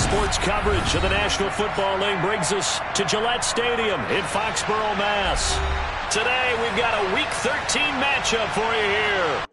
Sports coverage of the National Football League brings us to Gillette Stadium in Foxborough, Mass. Today, we've got a Week 13 matchup for you here.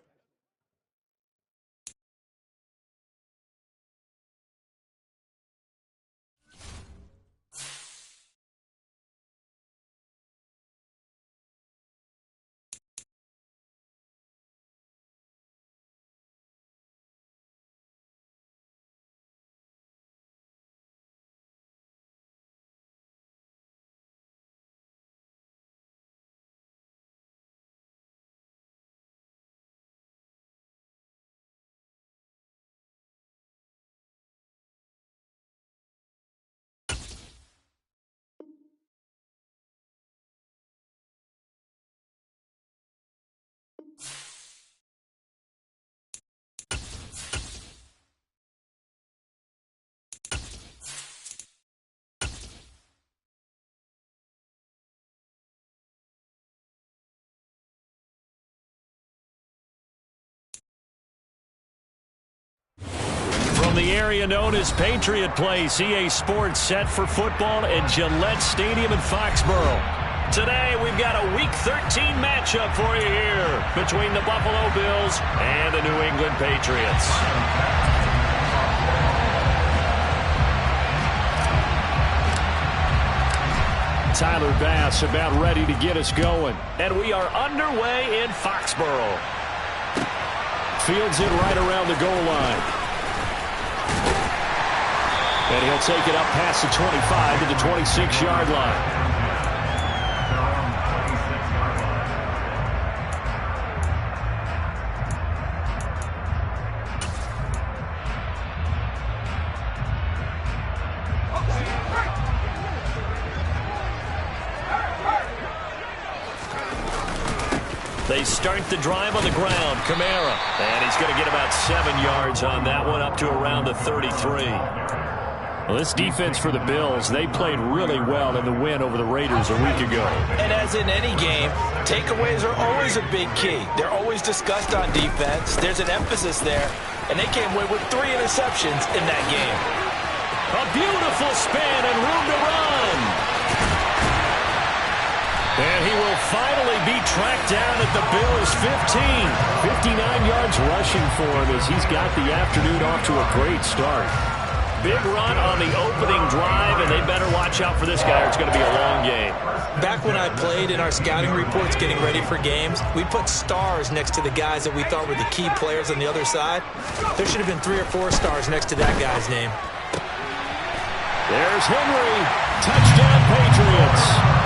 From the area known as Patriot Place, EA Sports set for football at Gillette Stadium in Foxborough. Today, we've got a Week 13 matchup for you here between the Buffalo Bills and the New England Patriots. Tyler Bass about ready to get us going. And we are underway in Foxborough. Fields it right around the goal line. And he'll take it up past the 25 to the 26-yard line. They start the drive on the ground. Kamara. And he's going to get about 7 yards on that one, up to around the 33. Well, this defense for the Bills, they played really well in the win over the Raiders a week ago. And as in any game, takeaways are always a big key. They're always discussed on defense. There's an emphasis there, and they came away with 3 interceptions in that game. A beautiful spin and room to run. And he will finally be tracked down at the Bills' 15. 59 yards rushing for him as he's got the afternoon off to a great start. Big run on the opening drive, and they better watch out for this guy or it's going to be a long game. Back when I played in our scouting reports getting ready for games, we put stars next to the guys that we thought were the key players on the other side. There should have been 3 or 4 stars next to that guy's name. There's Henry. Touchdown, Patriots.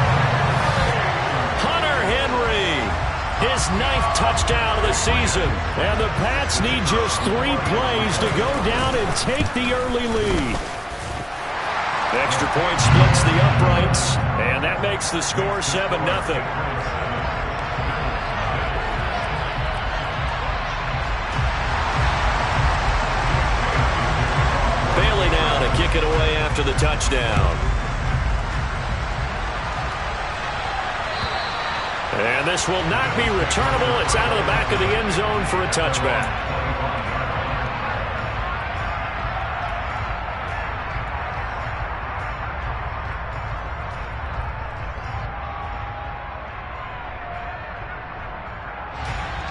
His 9th touchdown of the season. And the Pats need just 3 plays to go down and take the early lead. Extra point splits the uprights, and that makes the score 7-0. Bailey now to kick it away after the touchdown. And this will not be returnable. It's out of the back of the end zone for a touchback.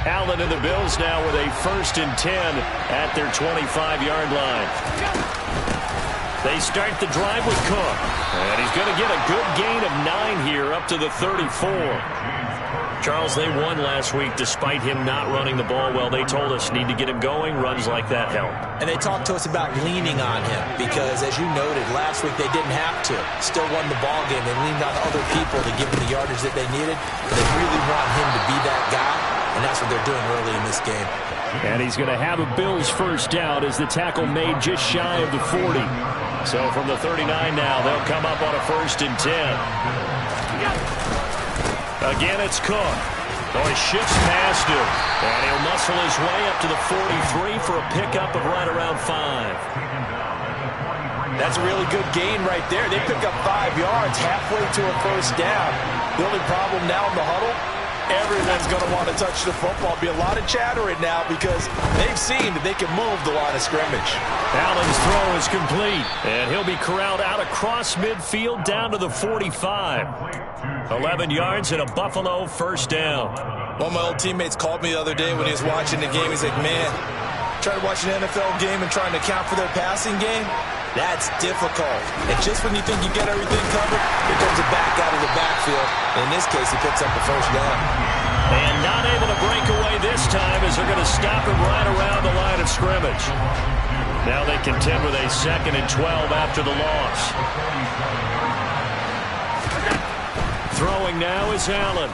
Allen and the Bills now with a 1st and 10 at their 25-yard line. They start the drive with Cook. And he's going to get a good gain of 9 here up to the 34. Charles, they won last week despite him not running the ball well. They told us need to get him going. Runs like that help. And they talked to us about leaning on him because, as you noted, last week they didn't have to. Still won the ball game. They leaned on other people to give them the yardage that they needed. They really want him to be that guy, and that's what they're doing early in this game. And he's going to have a Bills first down as the tackle made just shy of the 40. So from the 39 now, they'll come up on a 1st and 10. Again, it's Cook. Oh, he shifts past him. And he'll muscle his way up to the 43 for a pickup of right around 5. That's a really good gain right there. They pick up 5 yards halfway to a 1st down. The only problem now in the huddle, Everyone's going to want to touch the football. Be a lot of chatter right now because they've seen that they can move the line of scrimmage. Allen's throw is complete, and he'll be corralled out across midfield down to the 45. 11 yards and a Buffalo first down. One of my old teammates called me the other day when he was watching the game. He's like, man, trying to watch an NFL game and trying to account for their passing game? That's difficult. And just when you think you get everything covered, here comes a back out of the backfield. And in this case, he picks up the first down. And not able to break away this time as they're going to stop him right around the line of scrimmage. Now they contend with a 2nd and 12 after the loss. Throwing now is Allen.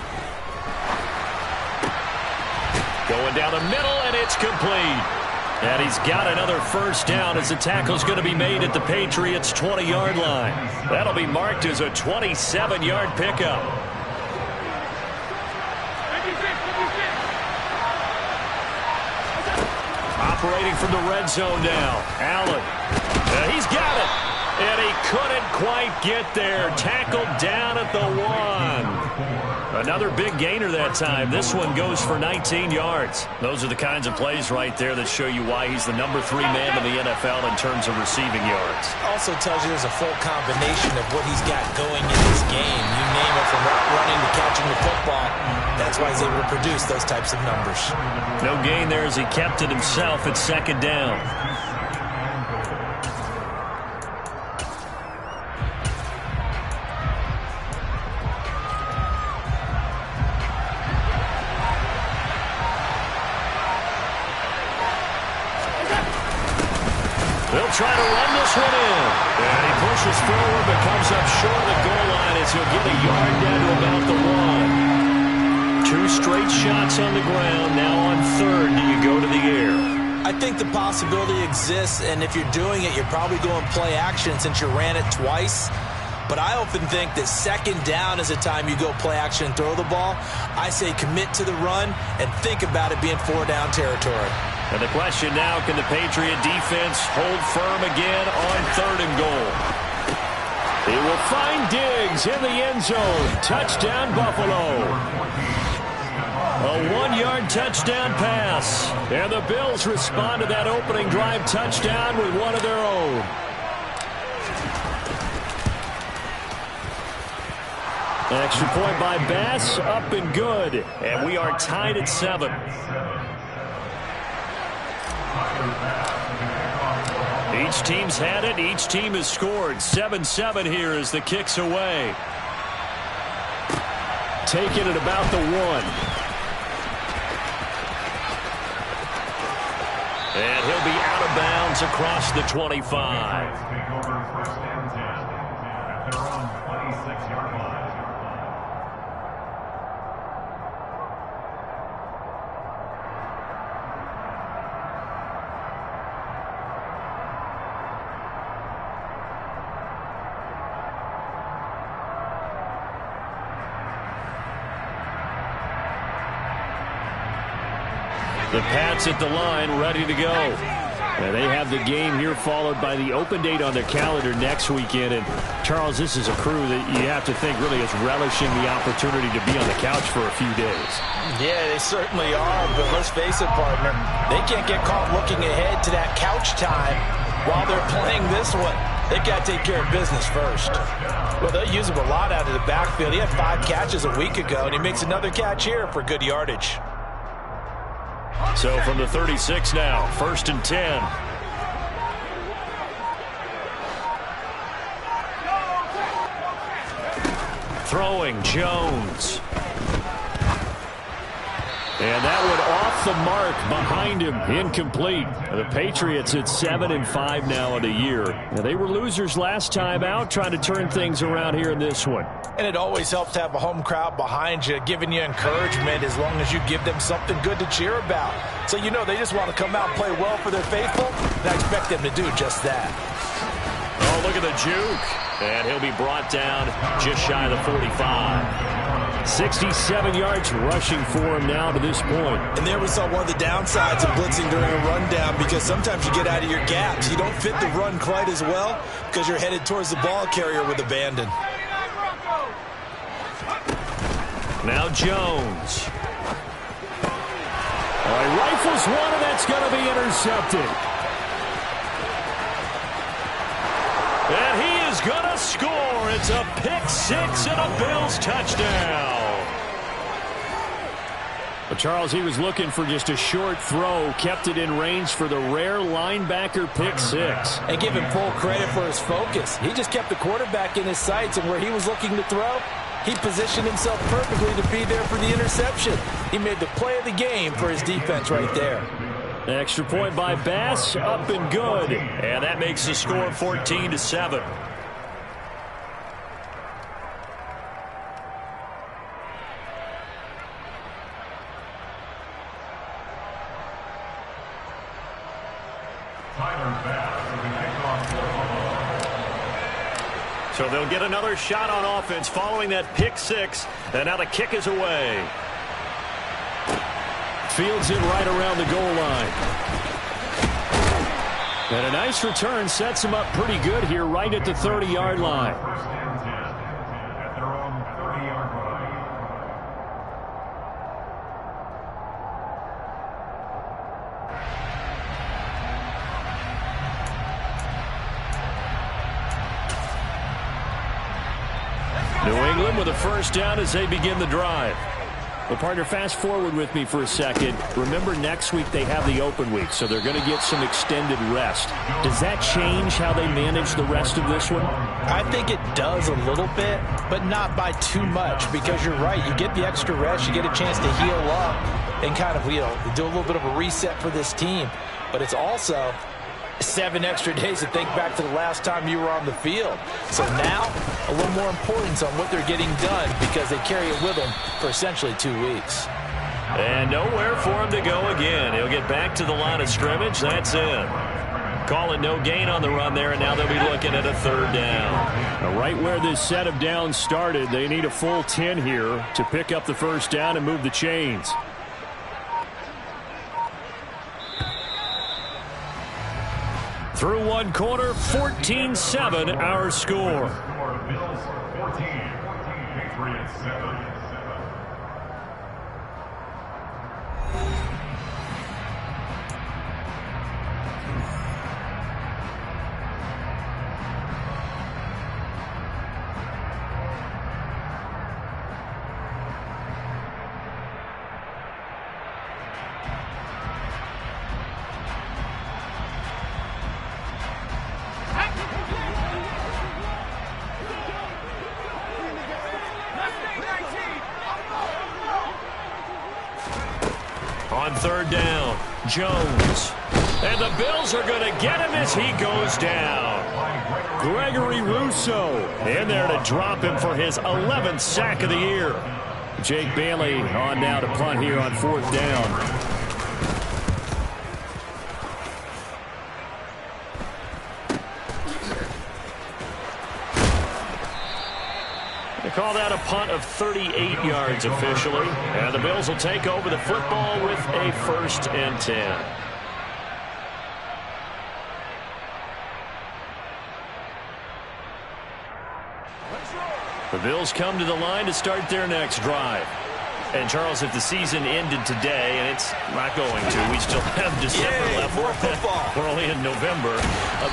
Going down the middle, and it's complete. And he's got another first down as the tackle's going to be made at the Patriots' 20-yard line. That'll be marked as a 27-yard pickup. Operating from the red zone now. Allen. He's got it. And he couldn't quite get there. Tackled down at the 1. Another big gainer that time. This one goes for 19 yards. Those are the kinds of plays right there that show you why he's the number 3 man in the NFL in terms of receiving yards. Also tells you there's a full combination of what he's got going in this game. You name it, from route running to catching the football. That's why he's able to produce those types of numbers. No gain there as he kept it himself at 2nd down. They'll try to run this one in. And he pushes forward but comes up short of the goal line as he'll get a yard down to about the 1. 2 straight shots on the ground. Now on 3rd, do you go to the air? I think the possibility exists, and if you're doing it, you're probably going play action since you ran it twice. But I often think that 2nd down is the time you go play action and throw the ball. I say commit to the run and think about it being 4-down territory. And the question now, can the Patriot defense hold firm again on 3rd and goal? He will find Diggs in the end zone. Touchdown, Buffalo. A 1-yard touchdown pass. And the Bills respond to that opening drive touchdown with one of their own. An extra point by Bass, up and good. And we are tied at 7. Each team's had it. Each team has scored. 7-7 here as the kick's away. Taken at about the 1. And he'll be out of bounds across the 25. The Pats at the line, ready to go. And they have the game here followed by the open date on their calendar next weekend. And, Charles, this is a crew that you have to think really is relishing the opportunity to be on the couch for a few days. Yeah, they certainly are. But let's face it, partner, they can't get caught looking ahead to that couch time while they're playing this one. They got to take care of business first. Well, they'll use him a lot out of the backfield. He had 5 catches a week ago, and he makes another catch here for good yardage. So from the 36 now, 1st and 10. Throwing Jones. And that one off the mark behind him, incomplete. The Patriots at 7-5 now in the year. Now, they were losers last time out, trying to turn things around here in this one. And it always helps to have a home crowd behind you, giving you encouragement as long as you give them something good to cheer about. So you know they just want to come out and play well for their faithful, and I expect them to do just that. Oh, look at the juke. And he'll be brought down just shy of the 45. 67 yards rushing for him now to this point. And there we saw one of the downsides of blitzing during a rundown, because sometimes you get out of your gaps. You don't fit the run quite as well because you're headed towards the ball carrier with abandon. Now Jones. He rifles one, and that's going to be intercepted. And he is going to score. It's a pick six and a Bills touchdown. Well, Charles, he was looking for just a short throw, kept it in range for the rare linebacker pick six. And give him full credit for his focus. He just kept the quarterback in his sights, and where he was looking to throw, he positioned himself perfectly to be there for the interception. He made the play of the game for his defense right there. Extra point by Bass, up and good. And that makes the score 14-7. So they'll get another shot on offense following that pick six. And now the kick is away. Fields it right around the goal line. And a nice return sets him up pretty good here right at the 30-yard line. New England with a first down as they begin the drive. Well, partner, fast forward with me for a second. Remember, next week they have the open week, so they're going to get some extended rest. Does that change how they manage the rest of this one? I think it does a little bit, but not by too much, because you're right. You get the extra rest. You get a chance to heal up and kind of, do a little bit of a reset for this team. But it's also 7 extra days to think back to the last time you were on the field. So now, a little more importance on what they're getting done because they carry it with them for essentially 2 weeks. And nowhere for him to go again. He'll get back to the line of scrimmage. That's it. Call it no gain on the run there, and now they'll be looking at a third down. Now, right where this set of downs started, they need a full 10 here to pick up the first down and move the chains. Through one quarter, 14-7 our score. Bills 14, Patriots 7. On third down, Jones. And the Bills are going to get him as he goes down. Gregory Rousseau in there to drop him for his 11th sack of the year. Jake Bailey on now to punt here on fourth down. They call that a punt of 38 yards officially. And the Bills will take over the football with a 1st and 10. The Bills come to the line to start their next drive. And, Charles, if the season ended today, and it's not going to, we still have December left. More football. We're only in November.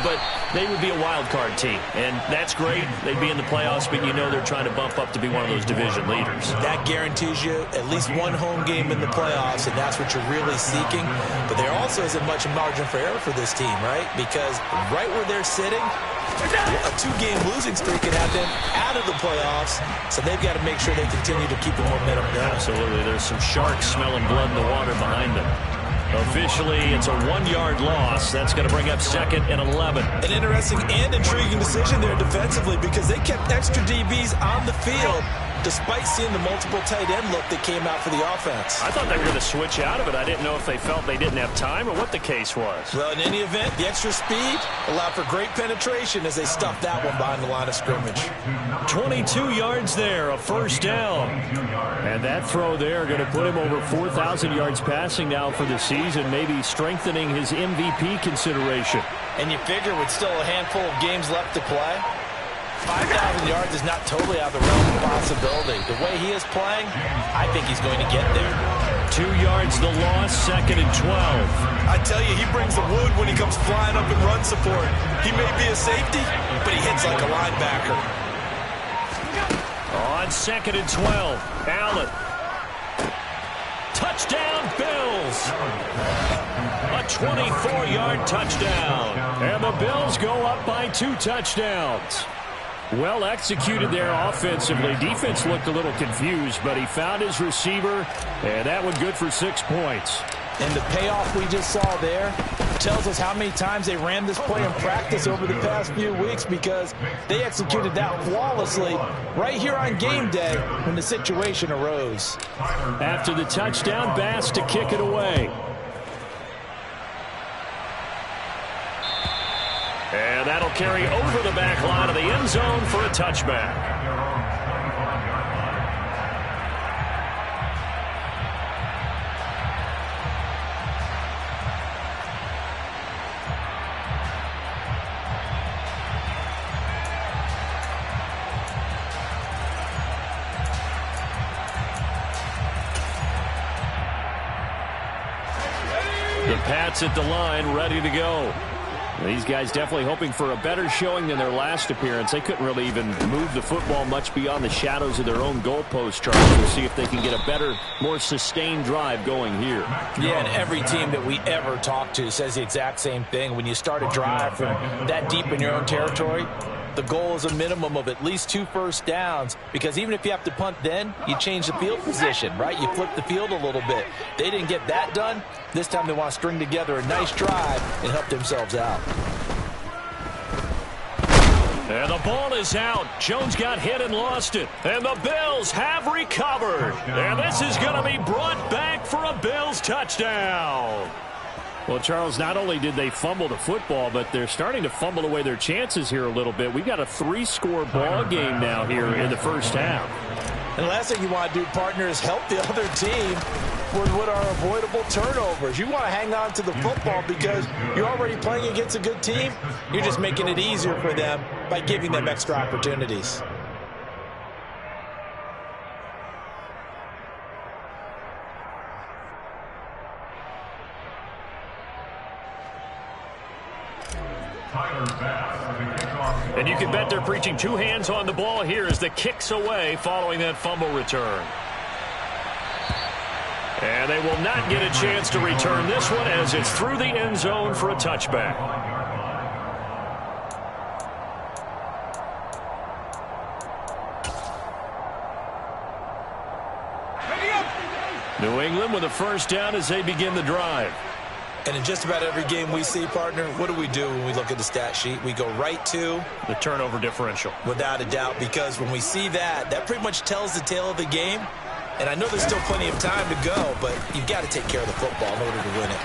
But they would be a wild card team. And that's great. They'd be in the playoffs, but you know they're trying to bump up to be one of those division leaders. That guarantees you at least one home game in the playoffs, and that's what you're really seeking. But there also isn't much margin for error for this team, right? Because right where they're sitting, a 2-game losing streak could have them out of the playoffs, so they've got to make sure they continue to keep the momentum going. Absolutely. There's some sharks smelling blood in the water behind them. Officially, it's a 1-yard loss. That's going to bring up 2nd and 11. An interesting and intriguing decision there defensively because they kept extra DBs on the field despite seeing the multiple tight end look that came out for the offense. I thought they were going to switch out of it. I didn't know if they felt they didn't have time or what the case was. Well, in any event, the extra speed allowed for great penetration as they stuffed that one behind the line of scrimmage. 22 yards there, a 1st down. And that throw there going to put him over 4,000 yards passing now for the season, maybe strengthening his MVP consideration. And you figure with still a handful of games left to play, 5,000 yards is not totally out of the realm of possibility. The way he is playing, I think he's going to get there. 2 yards the loss, 2nd and 12. I tell you, he brings the wood when he comes flying up in run support. He may be a safety, but he hits like a linebacker. On 2nd and 12, Allen. Touchdown, Bills. A 24-yard touchdown. And the Bills go up by 2 touchdowns. Well executed there offensively. Defense looked a little confused, but he found his receiver, and that one good for 6 points. And the payoff we just saw there tells us how many times they ran this play in practice over the past few weeks, because they executed that flawlessly right here on game day when the situation arose. After the touchdown, Bass to kick it away. And that'll carry over the back line of the end zone for a touchback. The Pats at the line, ready to go. These guys definitely hoping for a better showing than their last appearance. They couldn't really even move the football much beyond the shadows of their own goalpost, Charles. We'll see if they can get a better, more sustained drive going here. Yeah, and every team that we ever talk to says the exact same thing. When you start a drive from that deep in your own territory, the goal is a minimum of at least 2 first downs, because even if you have to punt then, you change the field position, right? You flip the field a little bit. They didn't get that done. This time they want to string together a nice drive and help themselves out. And the ball is out. Jones got hit and lost it. And the Bills have recovered. And this is going to be brought back for a Bills touchdown. Well, Charles, not only did they fumble the football, but they're starting to fumble away their chances here a little bit. We've got a 3-score ball game now here in the first half. And the last thing you want to do, partner, is help the other team with what are avoidable turnovers. You want to hang on to the football because you're already playing against a good team. You're just making it easier for them by giving them extra opportunities. And you can bet they're preaching 2 hands on the ball here as the kick's away following that fumble return. And they will not get a chance to return this one as it's through the end zone for a touchback. New England with a first down as they begin the drive. And in just about every game we see, partner, what do we do when we look at the stat sheet? We go right to the turnover differential. Without a doubt, because when we see that, that pretty much tells the tale of the game. And I know there's still plenty of time to go, but you've got to take care of the football in order to win it.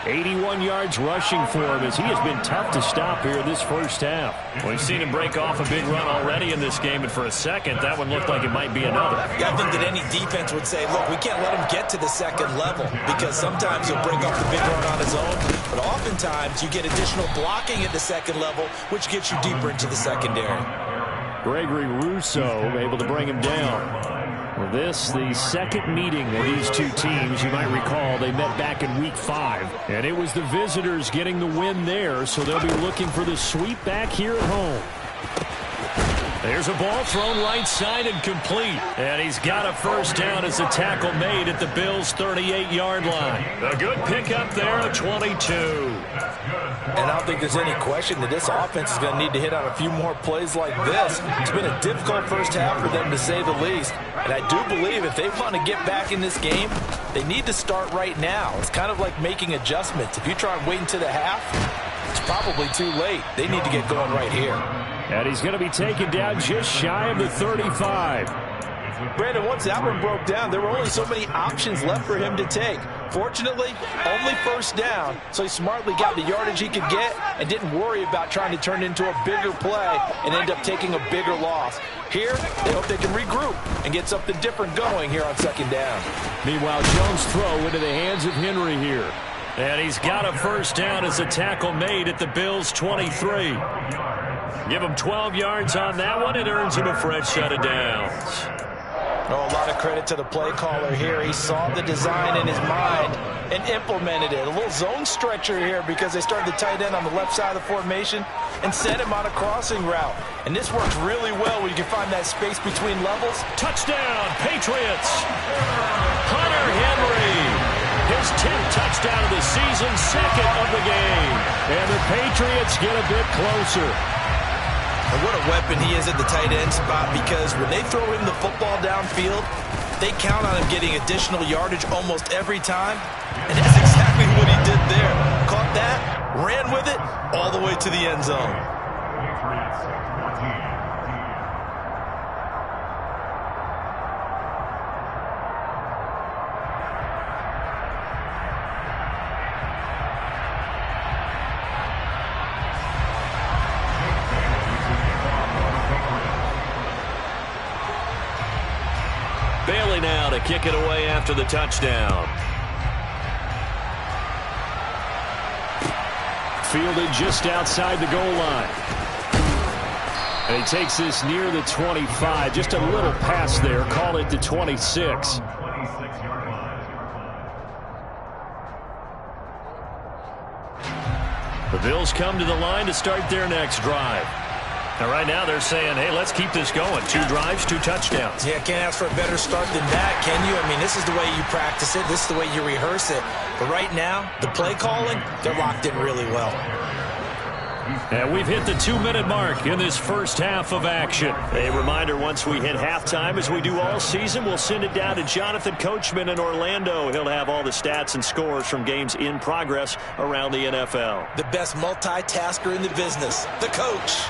81 yards rushing for him as he has been tough to stop here this first half. We've seen him break off a big run already in this game, and for a second, that one looked like it might be another. Yeah, I think that any defense would say, look, we can't let him get to the second level, because sometimes he'll break off the big run on his own, but oftentimes you get additional blocking at the second level, which gets you deeper into the secondary. Gregory Rousseau able to bring him down. Well, this, the second meeting of these two teams. You might recall they met back in Week 5, and it was the visitors getting the win there, so they'll be looking for the sweep back here at home. There's a ball thrown right side and complete. And he's got a first down as a tackle made at the Bills' 38-yard line. A good pickup there, a 22. And I don't think there's any question that this offense is going to need to hit on a few more plays like this. It's been a difficult first half for them, to say the least. And I do believe if they want to get back in this game, they need to start right now. It's kind of like making adjustments. If you try and wait until the half, it's probably too late. They need to get going right here. And he's going to be taken down just shy of the 35. Brandon, once that one broke down, there were only so many options left for him to take. Fortunately, only first down, so he smartly got the yardage he could get and didn't worry about trying to turn it into a bigger play and end up taking a bigger loss. Here, they hope they can regroup and get something different going here on second down. Meanwhile, Jones' throw into the hands of Henry here. And he's got a first down as a tackle made at the Bills' 23. Give him 12 yards on that one. It earns him a fresh set of downs. Oh, a lot of credit to the play caller here. He saw the design in his mind and implemented it. A little zone stretcher here because they started the tight end on the left side of the formation and sent him on a crossing route. And this works really well when you can find that space between levels. Touchdown, Patriots! Hunter Henry, his 10th touchdown of the season, second of the game. And the Patriots get a bit closer. And what a weapon he is at the tight end spot, because when they throw him the football downfield, they count on him getting additional yardage almost every time. And that's exactly what he did there. Caught that, ran with it, all the way to the end zone. Patriots 14. Bailey now to kick it away after the touchdown. Fielded just outside the goal line. And he takes this near the 25. Just a little pass there. Call it the 26. The Bills come to the line to start their next drive. And right now they're saying, hey, let's keep this going. 2 drives, 2 touchdowns. Yeah, can't ask for a better start than that, can you? I mean, this is the way you practice it. This is the way you rehearse it. But right now, the play calling, they're locked in really well. And we've hit the 2-minute mark in this first half of action. A reminder, once we hit halftime, as we do all season, we'll send it down to Jonathan Coachman in Orlando. He'll have all the stats and scores from games in progress around the NFL. The best multitasker in the business, the coach.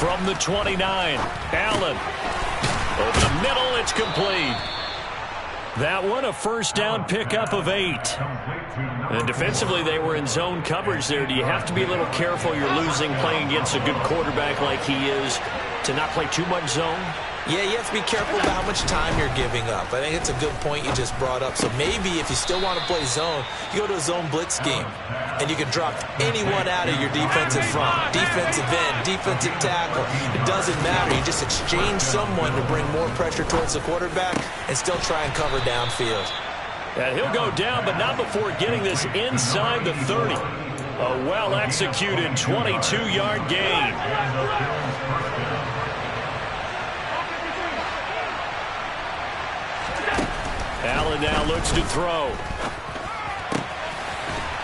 From the 29, Allen. Over the middle, it's complete. That one, a first down pickup of 8. And defensively, they were in zone coverage there. Do you have to be a little careful? You're losing playing against a good quarterback like he is to not play too much zone? Yeah, you have to be careful about how much time you're giving up. I think it's a good point you just brought up. So maybe if you still want to play zone, you go to a zone blitz scheme, and you can drop anyone out of your defensive front, defensive end, defensive tackle. It doesn't matter. You just exchange someone to bring more pressure towards the quarterback and still try and cover downfield. And he'll go down, but not before getting this inside the 30. A well-executed 22-yard gain. Allen now looks to throw.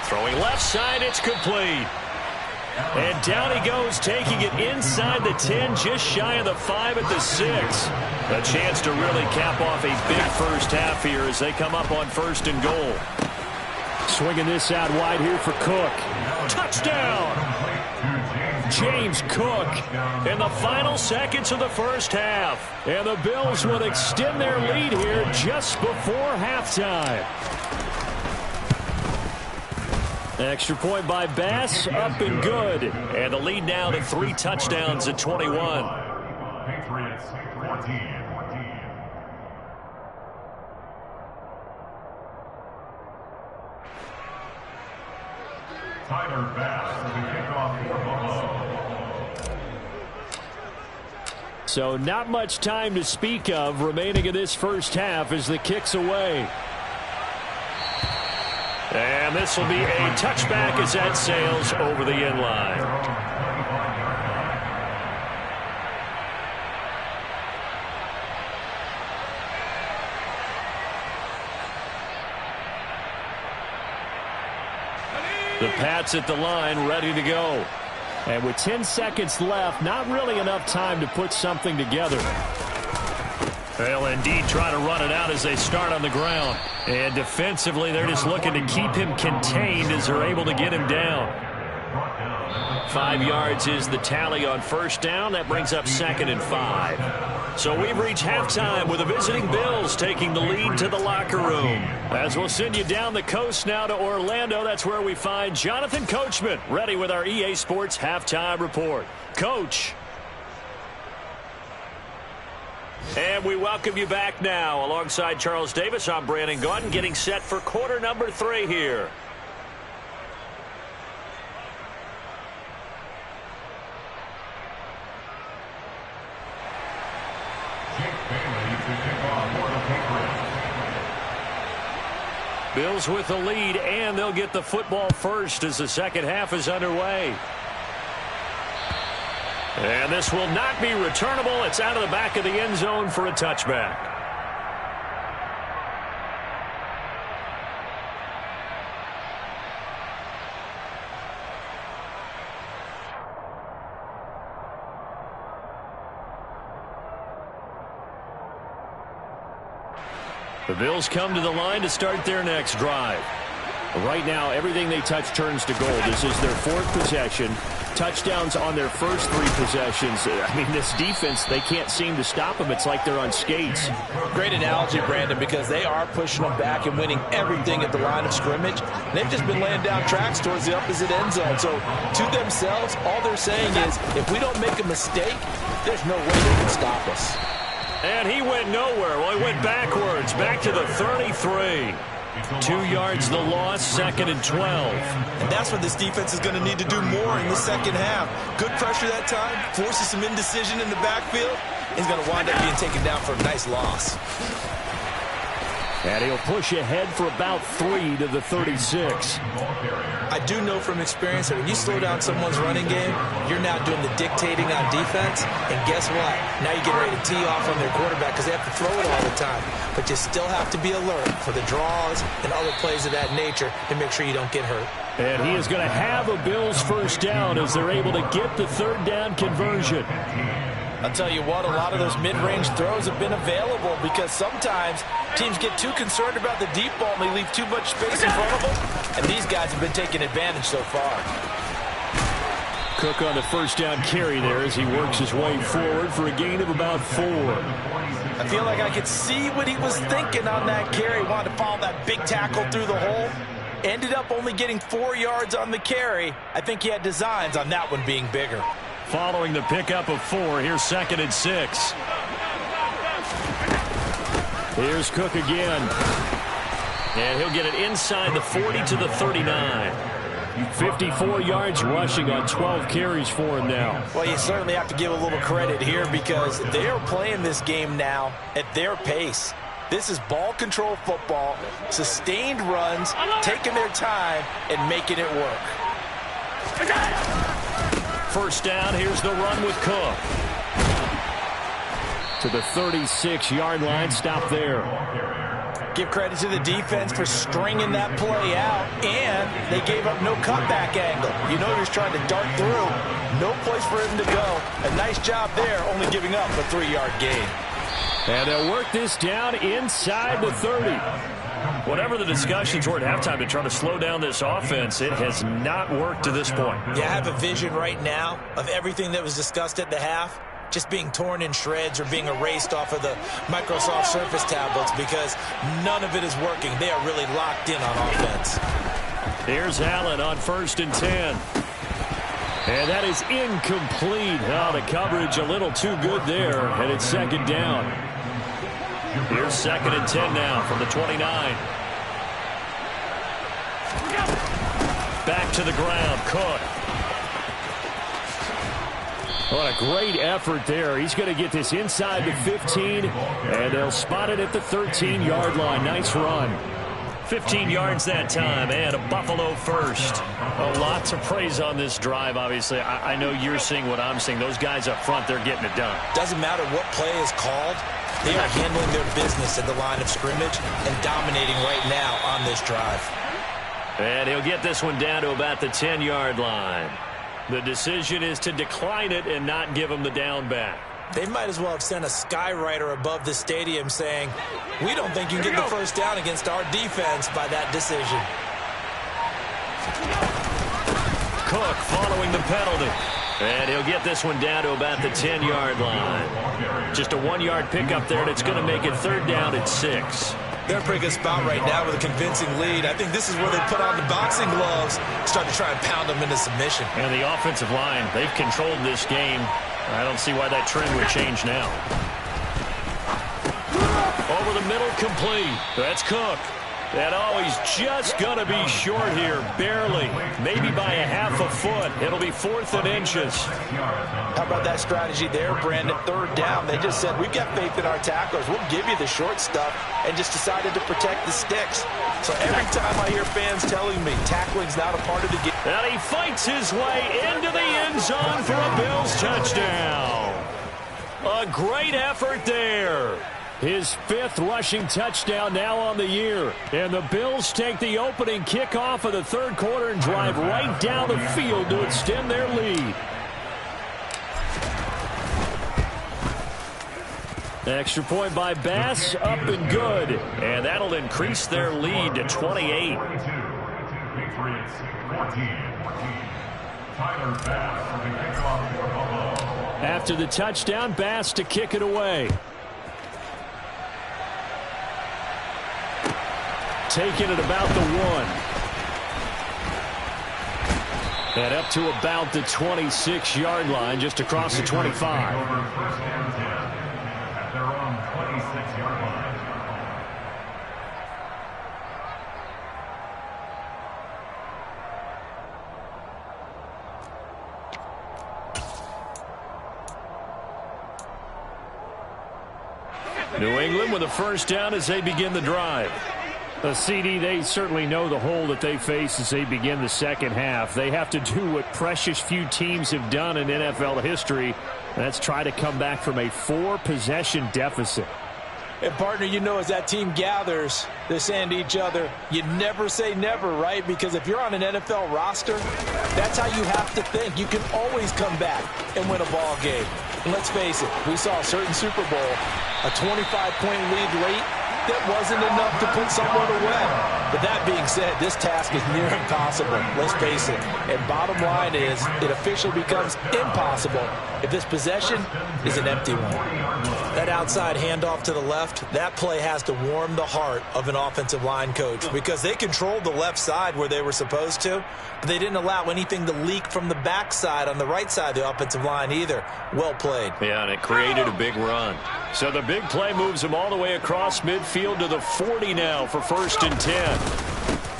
Throwing left side, it's complete. And down he goes, taking it inside the 10, just shy of the 5 at the 6. A chance to really cap off a big first half here as they come up on 1st and goal. Swinging this out wide here for Cook. Touchdown! James Cook in the final seconds of the first half. And the Bills would extend their lead here just before halftime. Extra point by Bass, up and good. And the lead now to 3 touchdowns at 21. Patriots 14. Tyler Bass with the kickoff for Buffalo. So not much time to speak of remaining in this first half as the kick's away. And this will be a touchback as that sails over the end line. The Pats at the line, ready to go. And with 10 seconds left, not really enough time to put something together. They'll indeed try to run it out as they start on the ground. And defensively, they're just looking to keep him contained as they're able to get him down. 5 yards is the tally on first down. That brings up 2nd and 5. So we've reached halftime with the visiting Bills taking the lead to the locker room. As we'll send you down the coast now to Orlando, that's where we find Jonathan Coachman ready with our EA Sports halftime report. Coach. And we welcome you back now. Alongside Charles Davis, I'm Brandon Gaudin, getting set for quarter number 3 here. Bills with the lead, and they'll get the football first as the second half is underway. And this will not be returnable. It's out of the back of the end zone for a touchback. The Bills come to the line to start their next drive. Right now, everything they touch turns to gold. This is their 4th possession. Touchdowns on their first 3 possessions. I mean, this defense, they can't seem to stop them. It's like they're on skates. Great analogy, Brandon, because they are pushing them back and winning everything at the line of scrimmage. They've just been laying down tracks towards the opposite end zone. So, to themselves, all they're saying is, if we don't make a mistake, there's no way they can stop us. And he went nowhere. Well, he went backwards, back to the 33. 2 yards the loss, 2nd and 12. And that's what this defense is going to need to do more in the second half. Good pressure that time, forces some indecision in the backfield. He's going to wind up being taken down for a nice loss. And he'll push ahead for about 3 to the 36. I do know from experience that when you slow down someone's running game, you're now doing the dictating on defense. And guess what? Now you get ready to tee off on their quarterback because they have to throw it all the time. But you still have to be alert for the draws and other plays of that nature to make sure you don't get hurt. And he is going to have a Bills first down as they're able to get the 3rd down conversion. I'll tell you what, a lot of those mid-range throws have been available because sometimes teams get too concerned about the deep ball and they leave too much space in front of them. And these guys have been taking advantage so far. Cook on the first down carry there as he works his way forward for a gain of about 4. I feel like I could see what he was thinking on that carry. Wanted to follow that big tackle through the hole. Ended up only getting 4 yards on the carry. I think he had designs on that one being bigger. Following the pickup of 4, here's 2nd and 6. Here's Cook again. And he'll get it inside the 40 to the 39. 54 yards rushing on 12 carries for him now. Well, you certainly have to give a little credit here because they are playing this game now at their pace. This is ball control football, sustained runs, taking their time, and making it work. First down, here's the run with Cook. To the 36-yard line, stop there. Give credit to the defense for stringing that play out, and they gave up no cutback angle. You know he was trying to dart through. No place for him to go. A nice job there, only giving up a 3-yard gain. And they'll work this down inside the 30. Whatever the discussions were at halftime to try to slow down this offense, it has not worked to this point. Yeah, I have a vision right now of everything that was discussed at the half just being torn in shreds or being erased off of the Microsoft Surface tablets because none of it is working. They are really locked in on offense. Here's Allen on 1st and 10. And that is incomplete. Oh, the coverage a little too good there, and it's 2nd down. Here's 2nd and 10 now from the 29. Back to the ground, Cook. What a great effort there. He's going to get this inside the 15, and they'll spot it at the 13-yard line. Nice run. 15 yards that time, and a Buffalo first. A lot to praise on this drive, obviously. I know you're seeing what I'm seeing. Those guys up front, they're getting it done. Doesn't matter what play is called. They are handling their business at the line of scrimmage and dominating right now on this drive. And he'll get this one down to about the 10-yard line. The decision is to decline it and not give him the down back. They might as well have sent a skywriter above the stadium saying, we don't think you can get the first down against our defense by that decision. Cook following the penalty. And he'll get this one down to about the 10-yard line. Just a 1-yard pickup there, and it's going to make it 3rd down at 6. They're in a pretty good spot right now with a convincing lead. I think this is where they put on the boxing gloves, start to try and pound them into submission. And the offensive line, they've controlled this game. I don't see why that trend would change now. middle, complete. That's Cook. And he's just going to be short here, barely. Maybe by a half a foot. It'll be 4th and inches. How about that strategy there, Brandon? 3rd down. They just said, we've got faith in our tacklers. We'll give you the short stuff, and just decided to protect the sticks. So every time I hear fans telling me tackling's not a part of the game. And he fights his way into the end zone for a Bills touchdown. A great effort there. His 5th rushing touchdown now on the year. And the Bills take the opening kickoff of the 3rd quarter and drive right down the field to extend their lead. Extra point by Bass, up and good. And that'll increase their lead to 28. Patriots 14. Tyler Bass for the kickoff for Buffalo. After the touchdown, Bass to kick it away. Taking it about the 1. And up to about the 26-yard line, just across the 25. Over 1st and 10 at their own 26-yard line. New England with a 1st down as they begin the drive. CD, they certainly know the hole that they face as they begin the 2nd half. They have to do what precious few teams have done in NFL history. That's try to come back from a 4-possession deficit. And, partner, you know, as that team gathers, they're saying to each other, you never say never, right? Because if you're on an NFL roster, that's how you have to think. You can always come back and win a ball game. And let's face it, we saw a certain Super Bowl, a 25-point lead late. That wasn't enough to put someone away. But that being said, this task is near impossible. Let's face it. And bottom line is, it officially becomes impossible if this possession is an empty one. That outside handoff to the left, that play has to warm the heart of an offensive line coach because they controlled the left side where they were supposed to, but they didn't allow anything to leak from the backside on the right side of the offensive line either. Well played. Yeah, and it created a big run. So the big play moves them all the way across midfield to the 40 now for 1st and 10.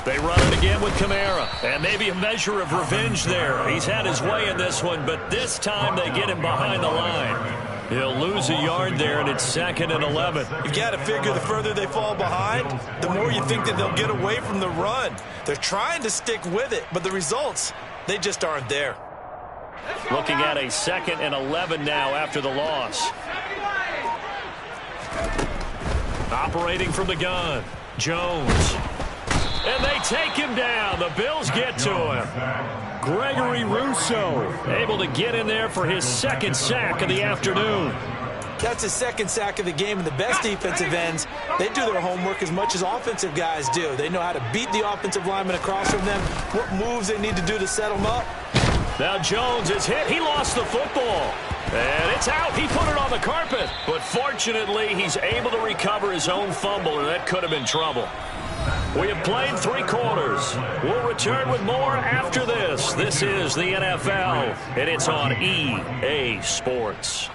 They run it again with Kamara, and maybe a measure of revenge there. He's had his way in this one, but this time they get him behind the line. He'll lose a yard there, and it's 2nd and 11. You've got to figure the further they fall behind, the more you think that they'll get away from the run. They're trying to stick with it, but the results, they just aren't there. Looking at a 2nd and 11 now after the loss. Operating from the gun, Jones. And they take him down. The Bills get to him. Gregory Rousseau able to get in there for his 2nd sack of the afternoon. That's his 2nd sack of the game, and the best defensive ends, they do their homework as much as offensive guys do. They know how to beat the offensive lineman across from them, what moves they need to do to set them up. Now Jones is hit. He lost the football. And it's out. He put it on the carpet. But fortunately, he's able to recover his own fumble, or that could have been trouble. We have played 3 quarters. We'll return with more after this. This is the NFL, and it's on EA Sports.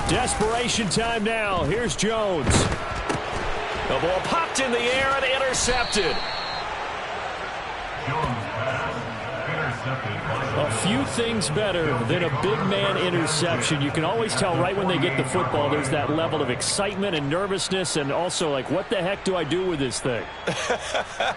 Desperation time now. Here's Jones. The ball popped in the air and intercepted. A few things better than a big man interception. You can always tell right when they get the football, there's that level of excitement and nervousness, and also like, what the heck do I do with this thing?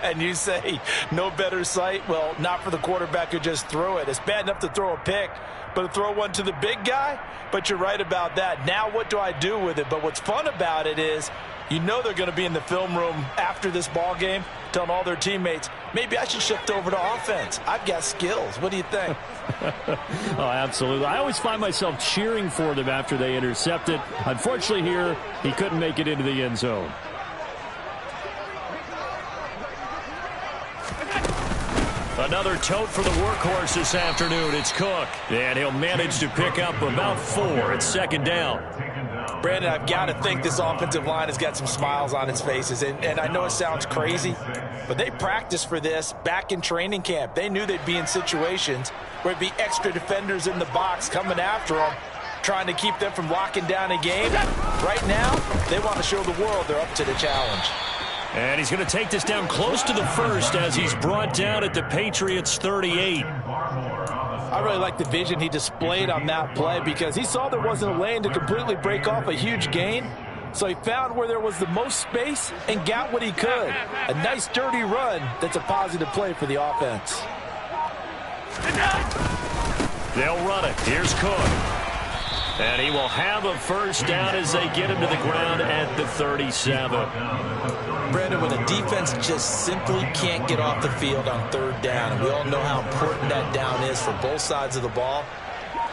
And you say, no better sight? Well, not for the quarterback who just threw it. It's bad enough to throw a pick, but to throw one to the big guy? But you're right about that. Now what do I do with it? But what's fun about it is, you know they're going to be in the film room after this ball game, telling all their teammates, maybe I should shift over to offense. I've got skills. What do you think? Oh, absolutely. I always find myself cheering for them after they intercept it. Unfortunately here, he couldn't make it into the end zone. Another tote for the workhorse this afternoon. It's Cook. And he'll manage to pick up about 4. It's second down. Brandon, I've got to think this offensive line has got some smiles on its faces. And I know it sounds crazy, but they practiced for this back in training camp. They knew they'd be in situations where it'd be extra defenders in the box coming after them, trying to keep them from locking down a game. Right now, they want to show the world they're up to the challenge. And he's going to take this down close to the first as he's brought down at the Patriots' 38. I really like the vision he displayed on that play because he saw there wasn't a lane to completely break off a huge gain. So he found where there was the most space and got what he could. A nice, dirty run that's a positive play for the offense. They'll run it. Here's Cook. And he will have a first down as they get him to the ground at the 37. Brandon, when a defense just simply can't get off the field on third down, and we all know how important that down is for both sides of the ball,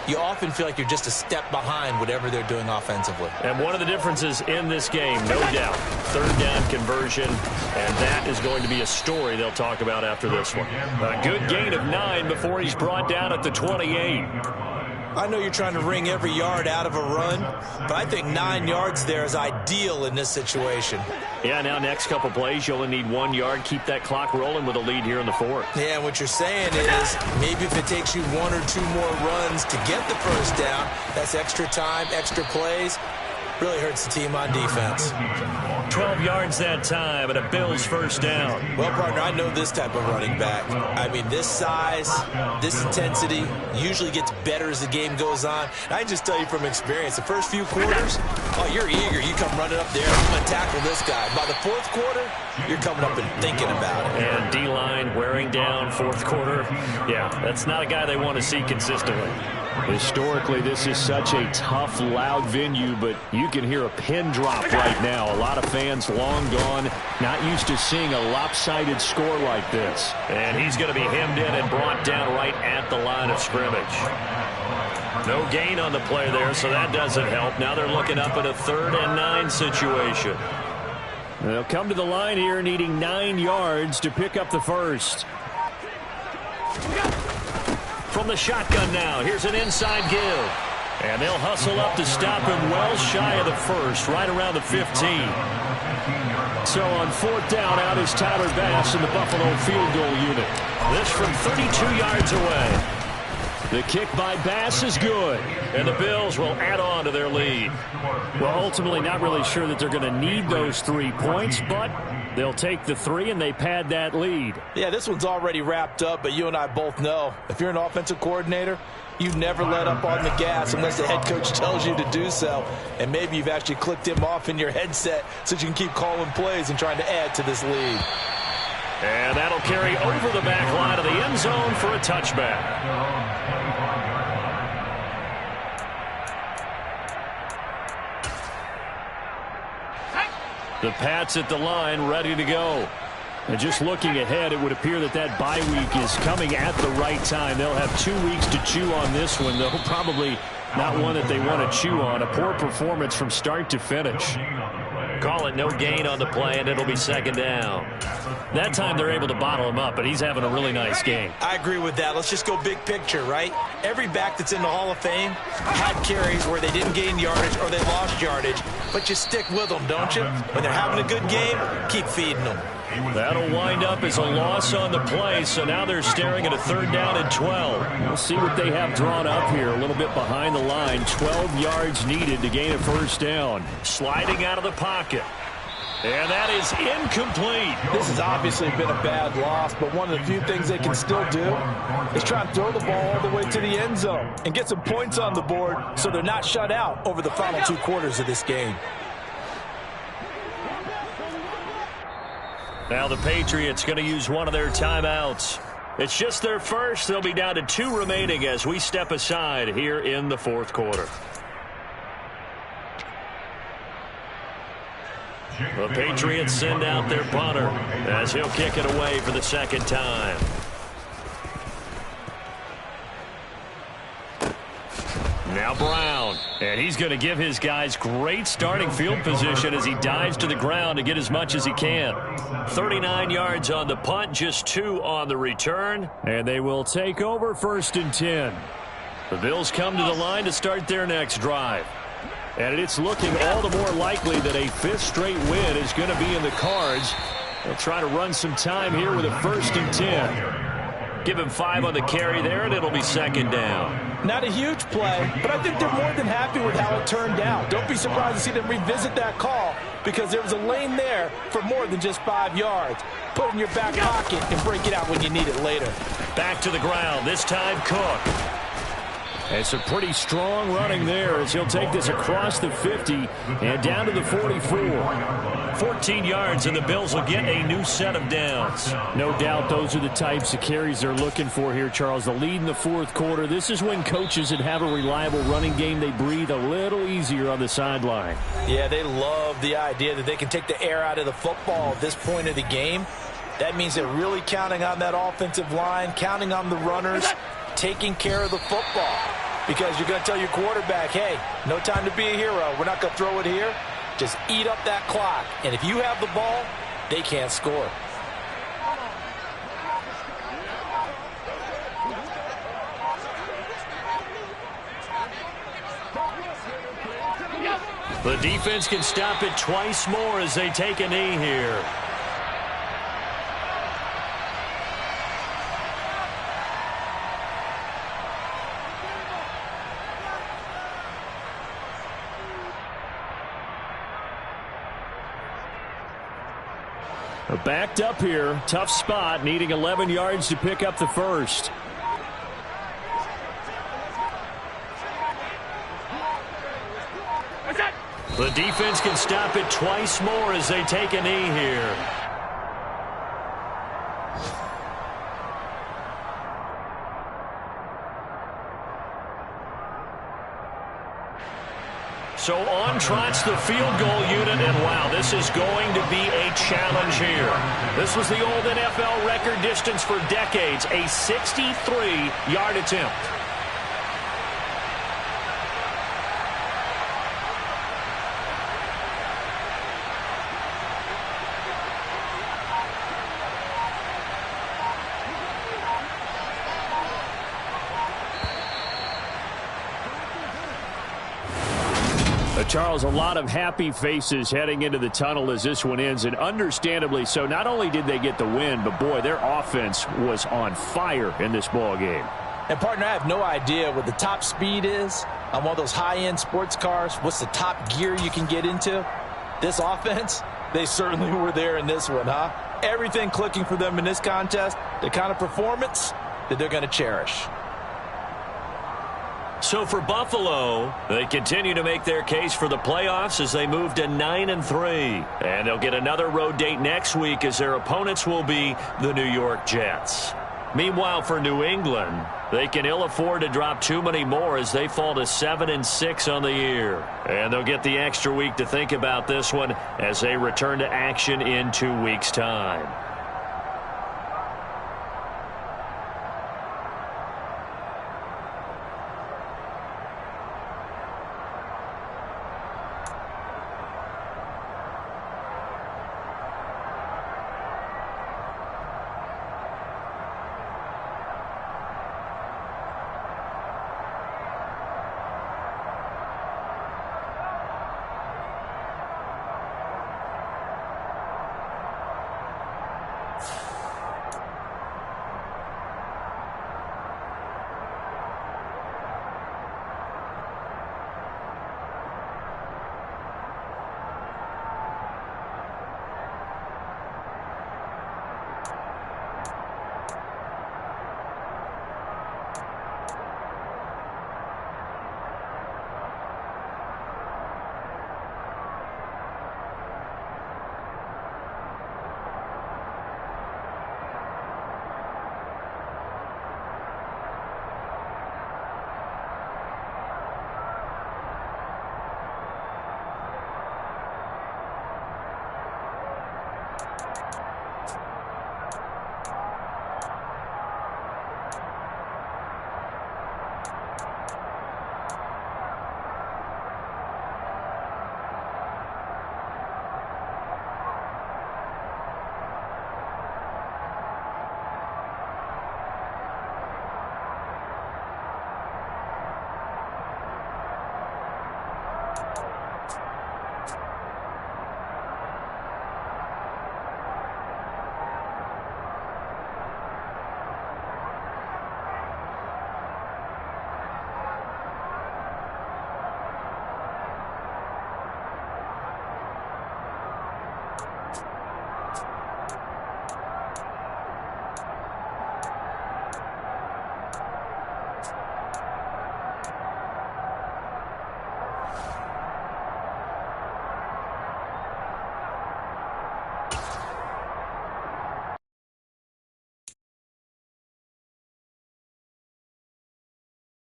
you often feel like you're just a step behind whatever they're doing offensively. And one of the differences in this game, no doubt, third down conversion, and that is going to be a story they'll talk about after this one. A good gain of 9 before he's brought down at the 28. I know you're trying to wring every yard out of a run, but I think 9 yards there is ideal in this situation. Yeah, now next couple plays, you only need 1 yard. Keep that clock rolling with a lead here in the 4th. Yeah, and what you're saying is maybe if it takes you 1 or 2 more runs to get the first down, that's extra time, extra plays. Really hurts the team on defense. 12 yards that time and a Bills first down. Well, partner, I know this type of running back. I mean, this size, this intensity usually gets better as the game goes on. And I can just tell you from experience, the first few quarters, oh, you're eager. You come running up there, I'm going to tackle this guy. By the 4th quarter, you're coming up and thinking about it. And D-line wearing down 4th quarter. Yeah, that's not a guy they want to see consistently. Historically, this is such a tough, loud venue, but you can hear a pin drop right now. A lot of fans long gone, not used to seeing a lopsided score like this. And he's going to be hemmed in and brought down right at the line of scrimmage. No gain on the play there, so that doesn't help. Now they're looking up at a 3rd and 9 situation. They'll come to the line here needing 9 yards to pick up the first. From the shotgun now, here's an inside give. And they'll hustle up to stop him well shy of the first, right around the 15. So on 4th down, out is Tyler Bass in the Buffalo field goal unit. This from 32 yards away. The kick by Bass is good, and the Bills will add on to their lead. Well, ultimately not really sure that they're going to need those 3 points, but they'll take the 3 and they pad that lead. Yeah, this one's already wrapped up, but you and I both know if you're an offensive coordinator, you never let up on the gas unless the head coach tells you to do so. And maybe you've actually clicked him off in your headset so you can keep calling plays and trying to add to this lead. And that'll carry over the back line of the end zone for a touchback. The Pats at the line, ready to go. And just looking ahead, it would appear that that bye week is coming at the right time. They'll have 2 weeks to chew on this one, though. Probably not one that they want to chew on. A poor performance from start to finish. Call it no gain on the play, and it'll be second down. That time they're able to bottle him up, but he's having a really nice game. I agree with that. Let's just go big picture, right? Every back that's in the Hall of Fame had carries where they didn't gain yardage or they lost yardage, but you stick with them, don't you? When they're having a good game, keep feeding them. That'll wind up as a loss on the play, so now they're staring at a 3rd down and 12. We'll see what they have drawn up here, a little bit behind the line. 12 yards needed to gain a first down. Sliding out of the pocket. And that is incomplete. This has obviously been a bad loss, but one of the few things they can still do is try and throw the ball all the way to the end zone and get some points on the board so they're not shut out over the final 2 quarters of this game. Now the Patriots going to use one of their timeouts. It's just their first. They'll be down to 2 remaining as we step aside here in the 4th quarter. The Patriots send out their punter as he'll kick it away for the second time. Now Brown, and he's going to give his guys great starting field position as he dives to the ground to get as much as he can. 39 yards on the punt, just 2 on the return, and they will take over 1st and 10. The Bills come to the line to start their next drive. And it's looking all the more likely that a 5th straight win is going to be in the cards. They'll try to run some time here with a 1st and 10. Give him 5 on the carry there, and it'll be 2nd down. Not a huge play, but I think they're more than happy with how it turned out. Don't be surprised to see them revisit that call because there was a lane there for more than just 5 yards. Put it in your back pocket and break it out when you need it later. Back to the ground, this time Cook. It's a pretty strong running there as he'll take this across the 50 and down to the 44. 14 yards, and the Bills will get a new set of downs. No doubt those are the types of carries they're looking for here, Charles. The lead in the 4th quarter. This is when coaches that have a reliable running game, they breathe a little easier on the sideline. Yeah, they love the idea that they can take the air out of the football at this point of the game. That means they're really counting on that offensive line, counting on the runners, taking care of the football. Because you're going to tell your quarterback, hey, no time to be a hero. We're not going to throw it here. Just eat up that clock. And if you have the ball, they can't score. The defense can stop it twice more as they take a knee here. Backed up here. Tough spot, needing 11 yards to pick up the 1st. The defense can stop it twice more as they take a knee here. So on trots the field goal unit, and wow, this is going to be a challenge here. This was the old NFL record distance for decades, a 63-yard attempt. Charles, a lot of happy faces heading into the tunnel as this one ends, and understandably so. Not only did they get the win, but boy, their offense was on fire in this ball game. And partner, I have no idea what the top speed is on one of those high-end sports cars. What's the top gear you can get into? This offense, they certainly were there in this one, huh? Everything clicking for them in this contest, the kind of performance that they're going to cherish. So for Buffalo, they continue to make their case for the playoffs as they move to 9-3. And they'll get another road date next week as their opponents will be the New York Jets. Meanwhile, for New England, they can ill afford to drop too many more as they fall to 7-6 on the year. And they'll get the extra week to think about this one as they return to action in 2 weeks' time.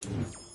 Cook.